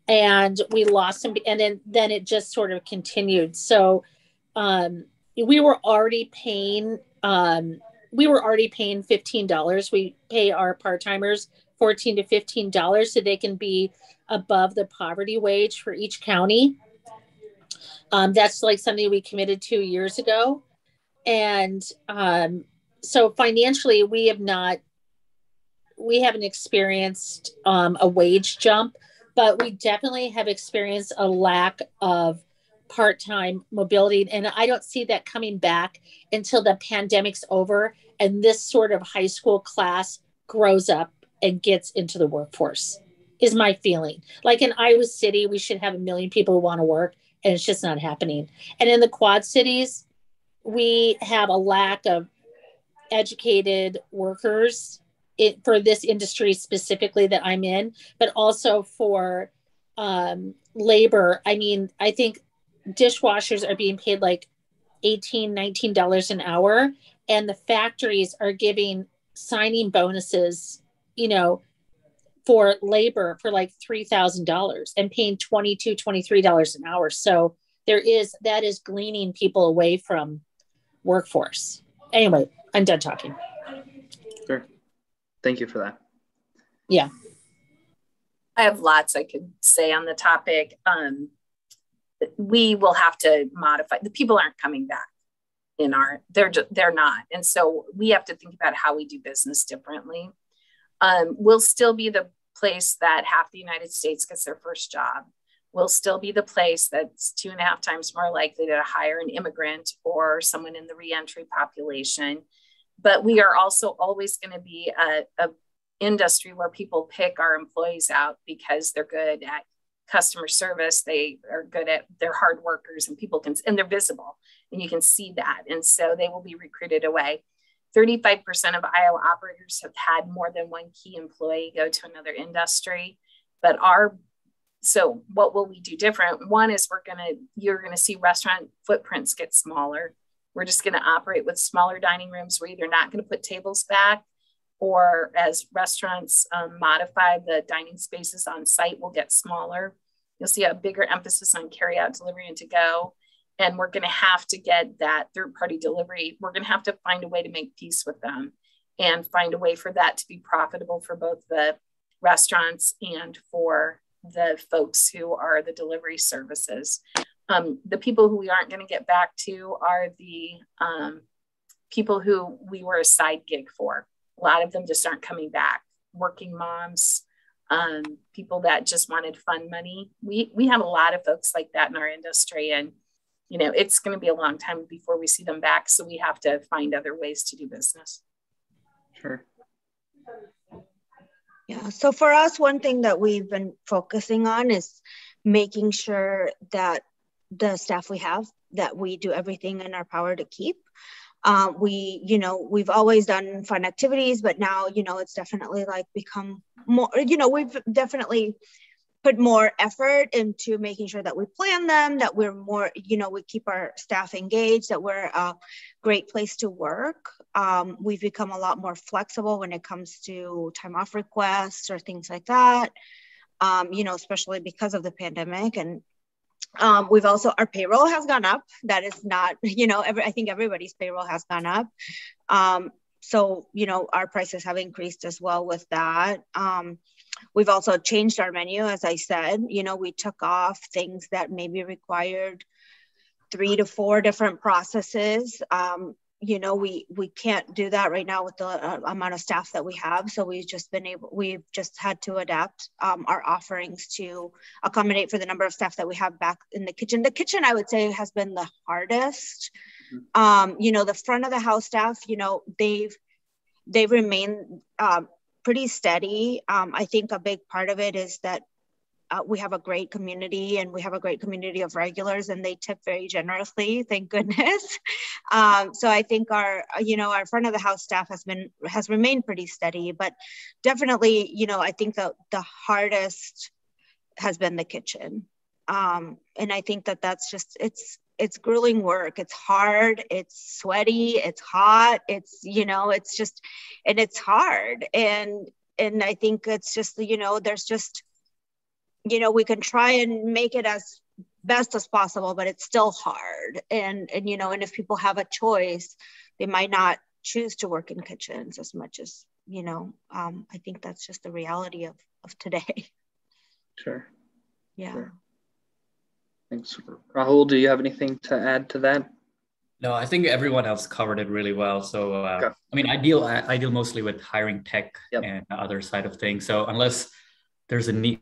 And we lost them, and then it just sort of continued. So we were already paying $15. We pay our part-timers $14 to $15 so they can be above the poverty wage for each county. That's like something we committed 2 years ago. And so financially, we haven't experienced a wage jump, but we definitely have experienced a lack of part-time mobility. And I don't see that coming back until the pandemic's over and this sort of high school class grows up and gets into the workforce, is my feeling. Like in Iowa City, we should have 1 million people who want to work, and it's just not happening. And in the Quad Cities, we have a lack of educated workers for this industry specifically that I'm in, but also for labor. I mean, I think dishwashers are being paid like $18, $19 an hour, and the factories are giving signing bonuses, for labor for like $3,000 and paying $22, $23 an hour. So that is gleaning people away from workforce. Anyway, I'm done talking. Sure. Thank you for that. Yeah. I have lots I could say on the topic. We will have to modify. The people aren't coming back they're not. And so we have to think about how we do business differently. We'll still be the place that half the United States gets their first job. We'll still be the place that's 2.5 times more likely to hire an immigrant or someone in the reentry population. But we are also always going to be a industry where people pick our employees out because they're good at customer service. They are good at, they're hard workers, and and they're visible, and you can see that. And so they will be recruited away. 35% of Iowa operators have had more than one key employee go to another industry. So what will we do different? One is you're going to see restaurant footprints get smaller. We're just going to operate with smaller dining rooms. We're either not going to put tables back, or as restaurants modify, the dining spaces on site will get smaller. You'll see a bigger emphasis on carry out, delivery, and to go. And we're going to have to get that third-party delivery. We're going to have to find a way to make peace with them and find a way for that to be profitable for both the restaurants and for the folks who are the delivery services. The people who we aren't going to get back to are the people who we were a side gig for. A lot of them just aren't coming back. Working moms, people that just wanted fun money. We have a lot of folks like that in our industry, and it's going to be a long time before we see them back. So we have to find other ways to do business. Sure. Yeah. So for us, one thing that we've been focusing on is making sure that the staff we have, that we do everything in our power to keep. We've always done fun activities, but now, it's definitely like become more, we've definitely put more effort into making sure that we plan them, that we're more, we keep our staff engaged, that we're a great place to work. We've become a lot more flexible when it comes to time off requests or things like that, especially because of the pandemic. And we've also, our payroll has gone up. That is not, I think everybody's payroll has gone up. So, our prices have increased as well with that. We've also changed our menu, as I said. We took off things that maybe required 3 to 4 different processes. We can't do that right now with the amount of staff that we have. So we've just had to adapt our offerings to accommodate for the number of staff that we have back in the kitchen. The kitchen, I would say, has been the hardest. The front of the house staff, they've remained pretty steady. I think a big part of it is that we have a great community, and we have a great community of regulars, and they tip very generously, thank goodness. So I think our front of the house staff has remained pretty steady, but definitely, I think the hardest has been the kitchen. And I think that's just, it's grueling work. It's hard, it's sweaty, it's hot, it's just, and it's hard. And I think it's just, there's just, we can try and make it as best as possible, but it's still hard. And if people have a choice, they might not choose to work in kitchens as much as, I think that's just the reality of today. Sure. Yeah. Sure. Thanks. Raghul, do you have anything to add to that? No, I think everyone else covered it really well. So, Okay. I deal mostly with hiring tech Yep. and the other side of things. So unless there's a need,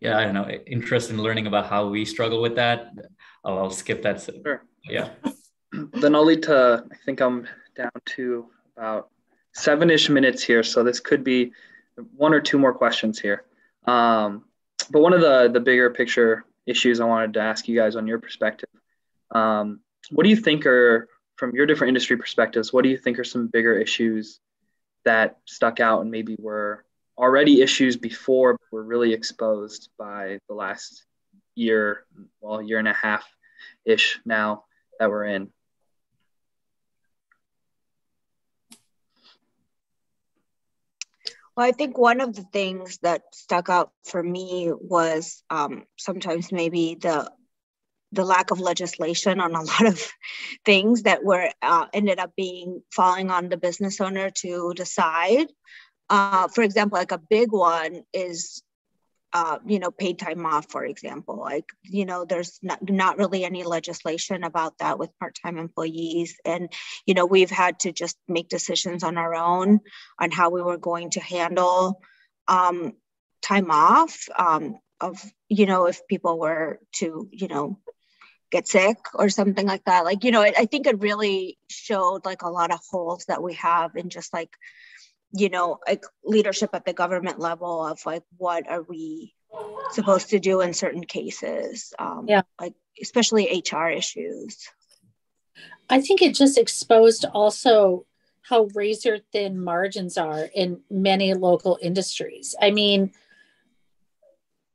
interest in learning about how we struggle with that, I'll skip that. Sure. Yeah. Then I'll lead to, I think I'm down to about 7-ish minutes here. So this could be 1 or 2 more questions here. But one of the bigger picture issues I wanted to ask you guys on your perspective, what do you think are, from your different industry perspectives, what do you think are some bigger issues that stuck out and maybe were already issues before, but were really exposed by the last year and a half-ish now that we're in? Well, I think one of the things that stuck out for me was sometimes maybe the lack of legislation on a lot of things that were ended up falling on the business owner to decide. For example, like a big one is, paid time off, for example. Like, there's not really any legislation about that with part-time employees. And, we've had to just make decisions on our own on how we were going to handle time off if people were to, get sick or something like that. Like, I think it really showed like a lot of holes that we have in just like, like leadership at the government level of like, what are we supposed to do in certain cases? Like especially HR issues. I think it just exposed also how razor thin margins are in many local industries. I mean,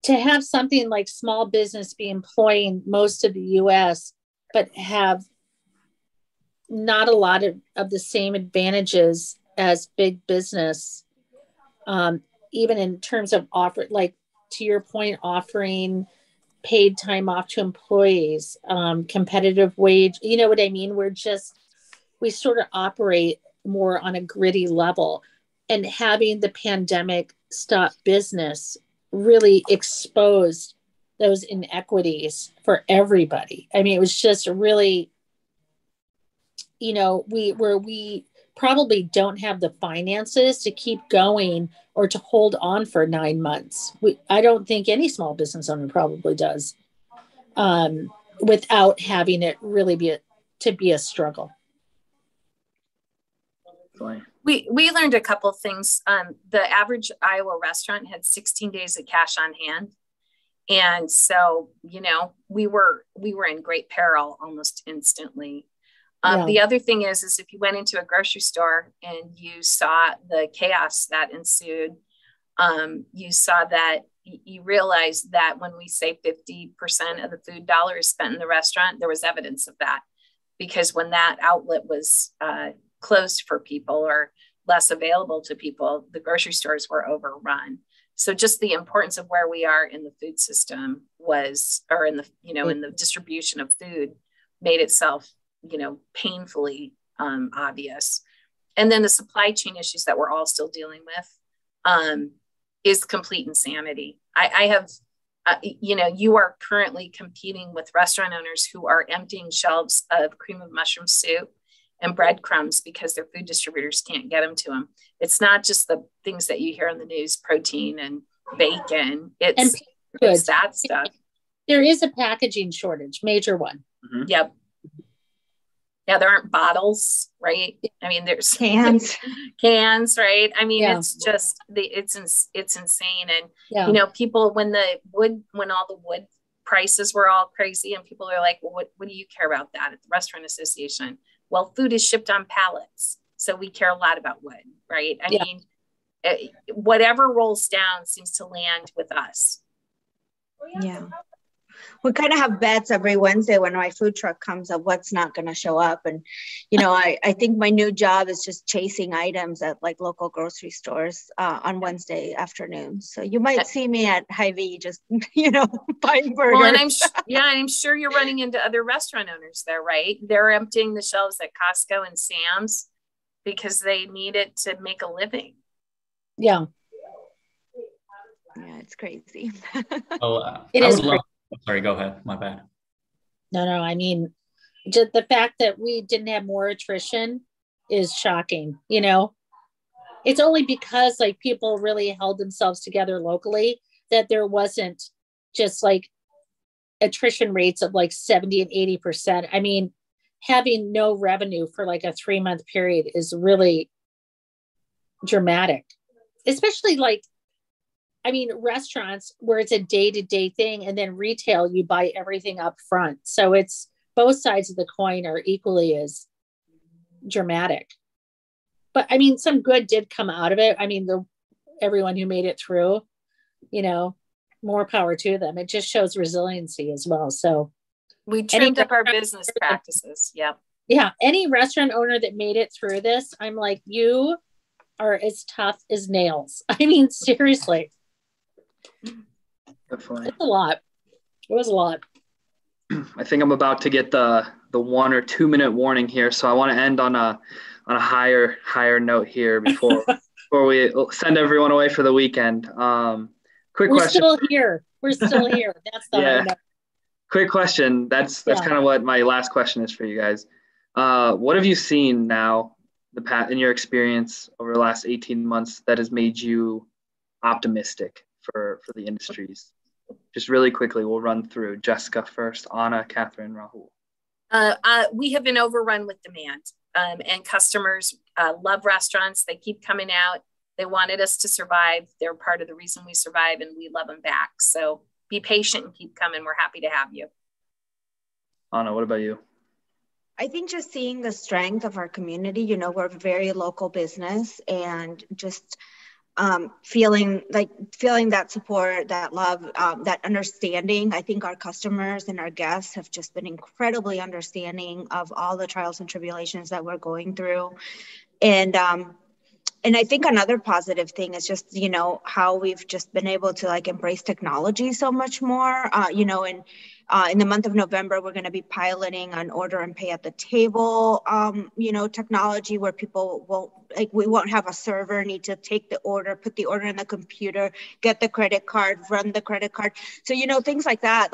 to have something like small business be employing most of the US, but have not a lot of the same advantages as big business, even in terms of like to your point, offering paid time off to employees, competitive wage, you know what I mean? We sort of operate more on a gritty level, and having the pandemic stop business really exposed those inequities for everybody. I mean, it was just really, we probably don't have the finances to keep going or to hold on for 9 months. I don't think any small business owner probably does, without having it really be a struggle. We learned a couple things. The average Iowa restaurant had 16 days of cash on hand. And so, we were in great peril almost instantly. The other thing is if you went into a grocery store and you saw the chaos that ensued, you saw that you realized that when we say 50% of the food dollar is spent in the restaurant, there was evidence of that, because when that outlet was closed for people or less available to people, the grocery stores were overrun. So just the importance of where we are in the food system was, or in the, in the distribution of food, made itself, painfully obvious. And then the supply chain issues that we're all still dealing with is complete insanity. I have, you are currently competing with restaurant owners who are emptying shelves of cream of mushroom soup and breadcrumbs because their food distributors can't get them to them. It's not just the things that you hear on the news, protein and bacon. It's that stuff. There is a packaging shortage, major one. Mm-hmm. Yep. Yeah, there aren't bottles, right? I mean, there's cans, right? I mean, it's just it's insane. And people, when all the wood prices were all crazy, and people are like, well, what do you care about that at the Restaurant Association? Well, food is shipped on pallets, so we care a lot about wood, right? I mean, whatever rolls down seems to land with us. Yeah. We kind of have bets every Wednesday when my food truck comes up, what's not going to show up. And, I think my new job is just chasing items at like local grocery stores on Wednesday afternoons. So you might see me at Hy-Vee just, buying burgers. Well, and I'm sure you're running into other restaurant owners there, right? They're emptying the shelves at Costco and Sam's because they need it to make a living. Yeah. Yeah, it's crazy. Sorry, go ahead. My bad. No, I mean, just the fact that we didn't have more attrition is shocking. It's only because like people really held themselves together locally that there wasn't just like attrition rates of like 70 and 80%. I mean, having no revenue for like a 3-month period is really dramatic, especially restaurants where it's a day-to-day thing, and then retail, you buy everything up front. So it's both sides of the coin are equally as dramatic. But I mean, some good did come out of it. I mean, everyone who made it through, more power to them. It just shows resiliency as well. So we trimmed up our business practices. Yeah. Yeah. Any restaurant owner that made it through this, I'm like, you are as tough as nails. I mean, seriously. Definitely. It's a lot. It was a lot. I think I'm about to get the 1 or 2 minute warning here, so I want to end on a higher note here before we send everyone away for the weekend. Quick question. We're still here. That's the high note. Quick question. That's kind of what my last question is for you guys. What have you seen now in your experience over the last 18 months that has made you optimistic for the industries? Just really quickly, we'll run through Jessica first, Anna, Catherine, Raghul. We have been overrun with demand, and customers love restaurants. They keep coming out. They wanted us to survive. They're part of the reason we survive, and we love them back. So be patient and keep coming. We're happy to have you. Anna, what about you? I think just seeing the strength of our community, we're a very local business, and just feeling that support, that love, that understanding. I think our customers and our guests have just been incredibly understanding of all the trials and tribulations that we're going through. And I think another positive thing is just, how we've just been able to embrace technology so much more, in the month of November, we're going to be piloting an order and pay at the table, technology where people we won't have a server need to take the order, put the order in the computer, get the credit card, run the credit card. So, things like that,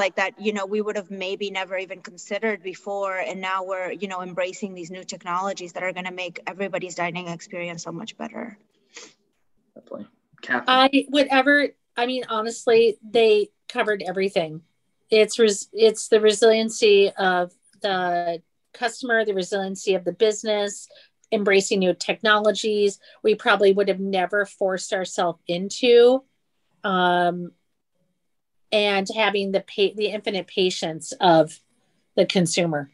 we would have maybe never even considered before. And now we're, embracing these new technologies that are going to make everybody's dining experience so much better. Definitely. Catherine. Honestly, they covered everything. It's the resiliency of the customer, the resiliency of the business, embracing new technologies we probably would have never forced ourselves into, and having the infinite patience of the consumer.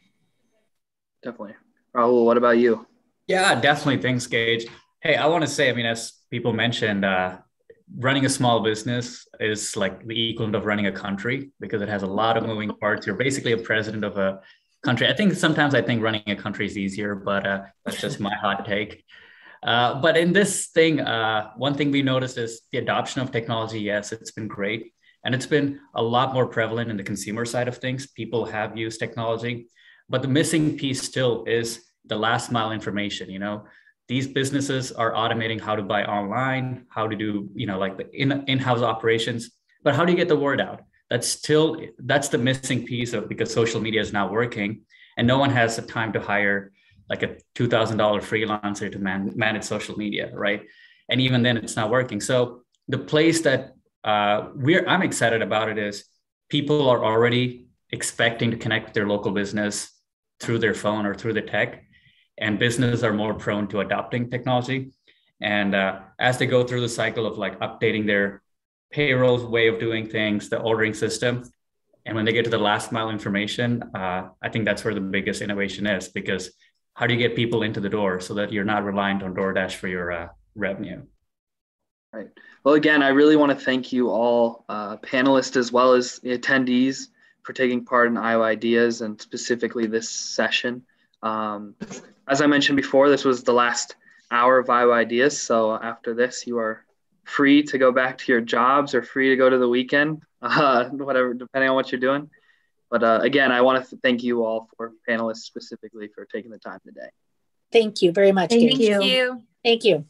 Definitely. Raghul, what about you? Yeah, definitely. Thanks, Gage. Hey, I want to say, I mean, as people mentioned, running a small business is like the equivalent of running a country because it has a lot of moving parts. You're basically a president of a country. I think running a country is easier, but that's just my hot take. But in this thing, one thing we noticed is the adoption of technology. Yes, it's been great. And it's been a lot more prevalent in the consumer side of things. People have used technology, but the missing piece still is the last mile information. These businesses are automating how to buy online, how to do, like the in-house operations, but how do you get the word out? That's the missing piece of, because social media is now working and no one has the time to hire like a $2,000 freelancer to manage social media, right? And even then it's not working. So the place that I'm excited about it is people are already expecting to connect with their local business through their phone or through the tech, and businesses are more prone to adopting technology. And as they go through the cycle of like updating their payroll way of doing things, the ordering system, and when they get to the last mile information, I think that's where the biggest innovation is, because how do you get people into the door so that you're not reliant on DoorDash for your revenue? Right. Well, again, I really want to thank you all, panelists as well as the attendees, for taking part in Iowa Ideas and specifically this session. As I mentioned before, this was the last hour of Iowa Ideas. So after this, you are free to go back to your jobs or free to go to the weekend, whatever, depending on what you're doing. But again, I want to thank you all, for panelists specifically, for taking the time today. Thank you very much. Thank Gage. you. Thank you.